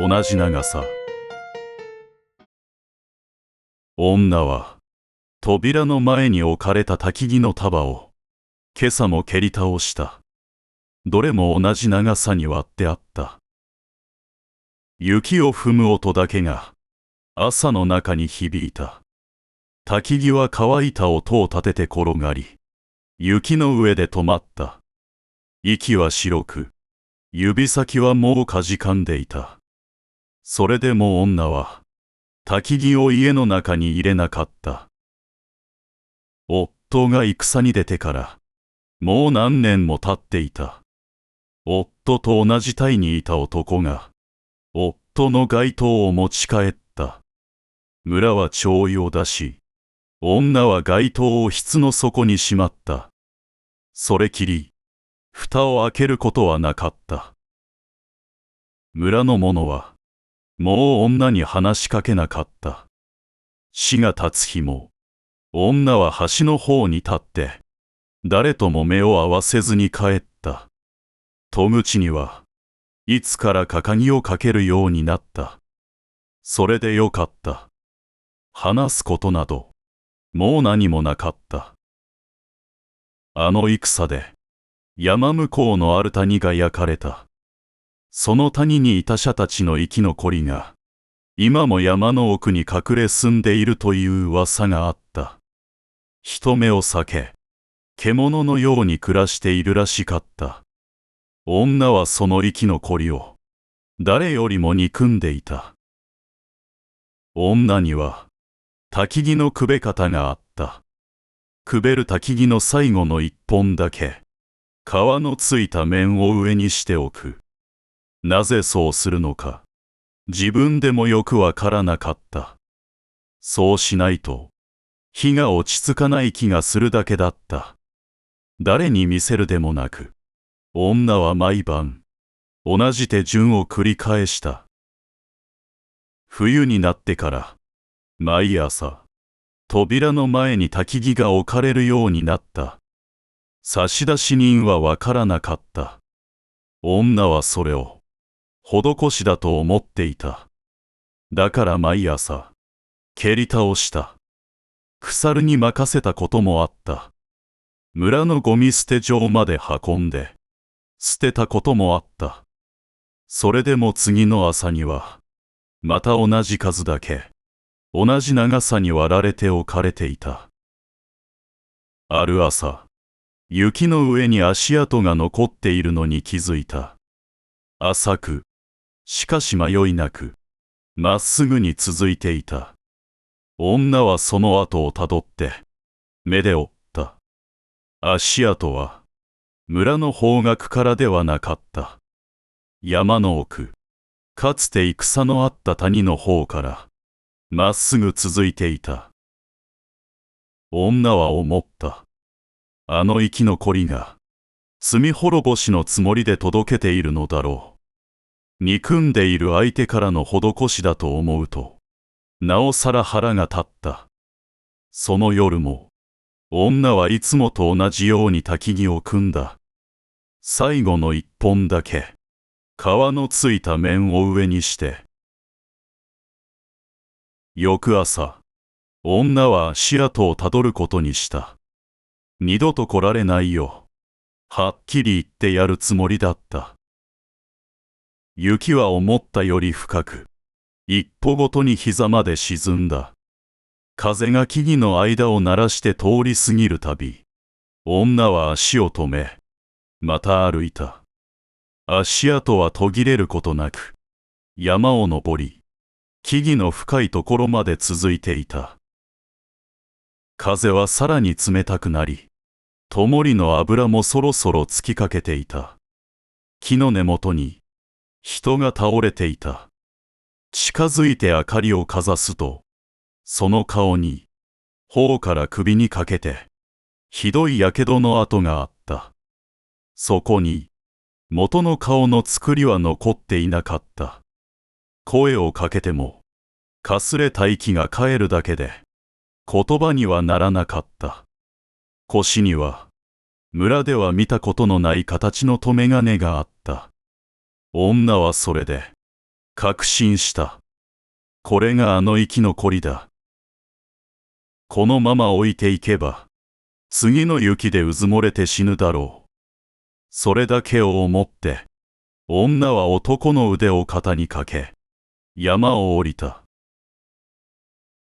同じ長さ。女は扉の前に置かれた焚き木の束を今朝も蹴り倒した。どれも同じ長さに割ってあった。雪を踏む音だけが朝の中に響いた。焚き木は乾いた音を立てて転がり、雪の上で止まった。息は白く、指先はもうかじかんでいた。それでも女は焚き木を家の中に入れなかった。夫が戦に出てからもう何年も経っていた。夫と同じ隊にいた男が夫の街灯を持ち帰った。村は帳衣を出し、女は街灯を室の底にしまった。それきり蓋を開けることはなかった。村の者はもう女に話しかけなかった。死が経つ日も女は橋の方に立って誰とも目を合わせずに帰った。戸口にはいつからか鍵をかけるようになった。それでよかった。話すことなどもう何もなかった。あの戦で山向こうのある谷が焼かれた。その谷にいた者たちの生き残りが今も山の奥に隠れ住んでいるという噂があった。人目を避け獣のように暮らしているらしかった。女はその生き残りを誰よりも憎んでいた。女には焚き木のくべ方があった。くべる焚き木の最後の一本だけ皮のついた面を上にしておく。なぜそうするのか自分でもよくわからなかった。そうしないと火が落ち着かない気がするだけだった。誰に見せるでもなく女は毎晩同じ手順を繰り返した。冬になってから毎朝扉の前に焚き木が置かれるようになった。差出人はわからなかった。女はそれを施しだと思っていた。だから毎朝蹴り倒した。腐に任せたこともあった。村のゴミ捨て場まで運んで捨てたこともあった。それでも次の朝にはまた同じ数だけ同じ長さに割られて置かれていた。ある朝、雪の上に足跡が残っているのに気づいた。浅く、しかし迷いなく、まっすぐに続いていた。女はその跡をたどって目で追った。足跡は村の方角からではなかった。山の奥、かつて戦のあった谷の方からまっすぐ続いていた。女は思った。あの生き残りが罪滅ぼしのつもりで届けているのだろう。憎んでいる相手からの施しだと思うとなおさら腹が立った。その夜も女はいつもと同じように焚き木を組んだ。最後の一本だけ皮のついた面を上にして。翌朝、女は足跡をたどることにした。二度と来られないよ。はっきり言ってやるつもりだった。雪は思ったより深く、一歩ごとに膝まで沈んだ。風が木々の間を鳴らして通り過ぎるたび、女は足を止め、また歩いた。足跡は途切れることなく、山を登り、木々の深いところまで続いていた。風はさらに冷たくなり、灯の油もそろそろつきかけていた。木の根元に人が倒れていた。近づいて明かりをかざすと、その顔に、頬から首にかけて、ひどいやけどの跡があった。そこに、元の顔の作りは残っていなかった。声をかけても、かすれた息が帰るだけで、言葉にはならなかった。腰には、村では見たことのない形の留め金があった。女はそれで、確信した。これがあの生き残りだ。このまま置いていけば、次の雪でうずもれて死ぬだろう。それだけを思って、女は男の腕を肩にかけ、山を降りた。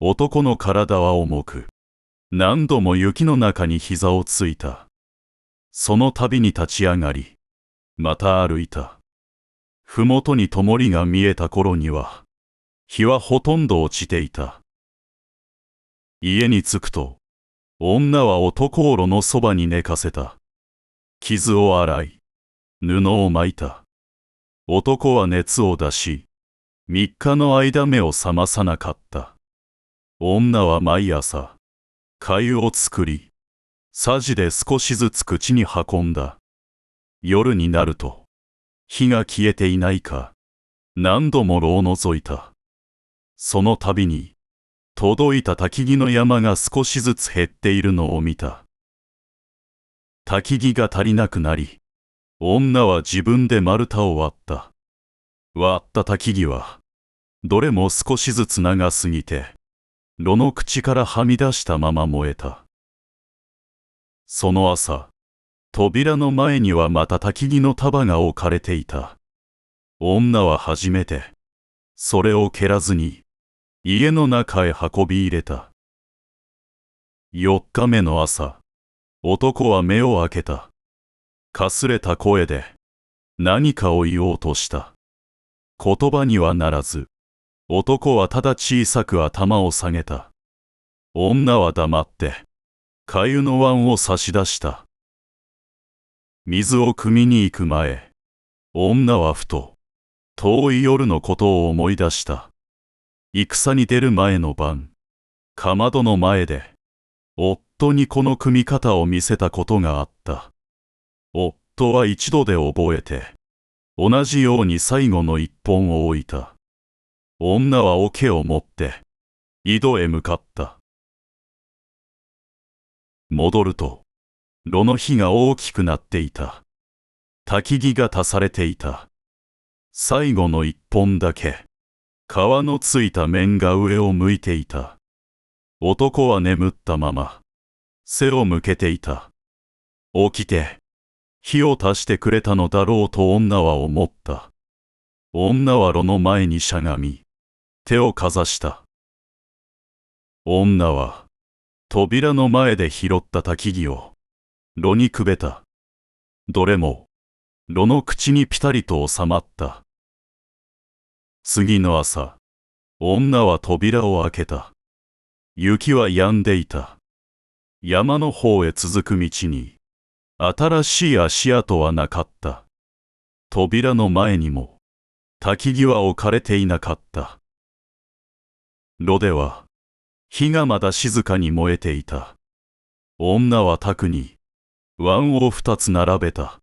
男の体は重く、何度も雪の中に膝をついた。その度に立ち上がり、また歩いた。ふもとに灯が見えた頃には、日はほとんど落ちていた。家に着くと、女は男を炉のそばに寝かせた。傷を洗い、布を巻いた。男は熱を出し、3日の間目を覚まさなかった。女は毎朝、粥を作り、さじで少しずつ口に運んだ。夜になると、火が消えていないか、何度も炉を覗いた。その度に、届いた焚き木の山が少しずつ減っているのを見た。焚き木が足りなくなり、女は自分で丸太を割った。割った焚き木は、どれも少しずつ長すぎて、炉の口からはみ出したまま燃えた。その朝、扉の前にはまた焚き木の束が置かれていた。女は初めて、それを蹴らずに、家の中へ運び入れた。4日目の朝、男は目を開けた。かすれた声で、何かを言おうとした。言葉にはならず、男はただ小さく頭を下げた。女は黙って、粥の椀を差し出した。水を汲みに行く前、女はふと、遠い夜のことを思い出した。戦に出る前の晩、かまどの前で、夫にこの汲み方を見せたことがあった。夫は一度で覚えて、同じように最後の一本を置いた。女は桶を持って、井戸へ向かった。戻ると、炉の火が大きくなっていた。焚き木が足されていた。最後の一本だけ、皮のついた面が上を向いていた。男は眠ったまま、背を向けていた。起きて、火を足してくれたのだろうと女は思った。女は炉の前にしゃがみ、手をかざした。女は、扉の前で拾った焚き木を、炉にくべた。どれも、炉の口にぴたりと収まった。次の朝、女は扉を開けた。雪は止んでいた。山の方へ続く道に、新しい足跡はなかった。扉の前にも、焚き木は置かれていなかった。炉では、火がまだ静かに燃えていた。女は卓に、椀を2つ並べた。